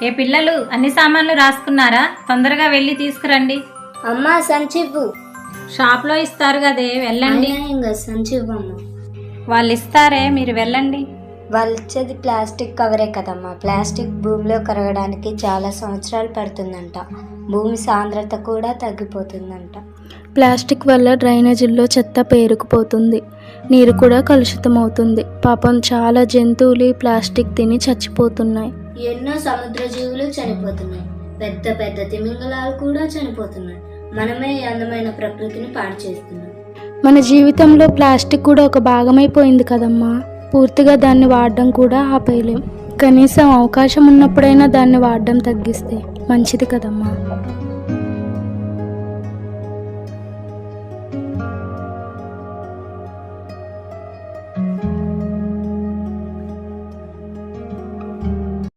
ఏ పిల్లలు అన్ని సామాన్లు రాసుకున్నారా? తొందరగా వెళ్ళి తీసుకురండి. అమ్మా సంచివ్వు. షాప్లో ఇస్తారు కదే, వెళ్ళండి. ఇంకా సంచివ్వమ్మా. వాళ్ళు ఇస్తారే, మీరు వెళ్ళండి. వాళ్ళు ఇచ్చేది ప్లాస్టిక్ కవరే కదమ్మా. ప్లాస్టిక్ భూమిలో కరగడానికి చాలా సంవత్సరాలు పడుతుందంట. భూమి సాంద్రత కూడా తగ్గిపోతుందంట. ప్లాస్టిక్ వల్ల డ్రైనేజీల్లో చెత్త పేరుకుపోతుంది, నీరు కూడా కలుషితమవుతుంది. పాపం చాలా జంతువులు ప్లాస్టిక్ తిని చచ్చిపోతున్నాయి. ఎన్నో సముద్ర జీవులు చనిపోతున్నాయి. పెద్ద పెద్ద తిమింగలాలు కూడా చనిపోతున్నాయి. మనమే ఈ అందమైన ప్రకృతిని పాడు చేస్తున్నాం. మన జీవితంలో ప్లాస్టిక్ కూడా ఒక భాగమైపోయింది కదమ్మా. పూర్తిగా దాన్ని వాడడం కూడా ఆపేయలేం. కనీసం అవకాశం ఉన్నప్పుడైనా దాన్ని వాడడం తగ్గిస్తే మంచిది కదమ్మా.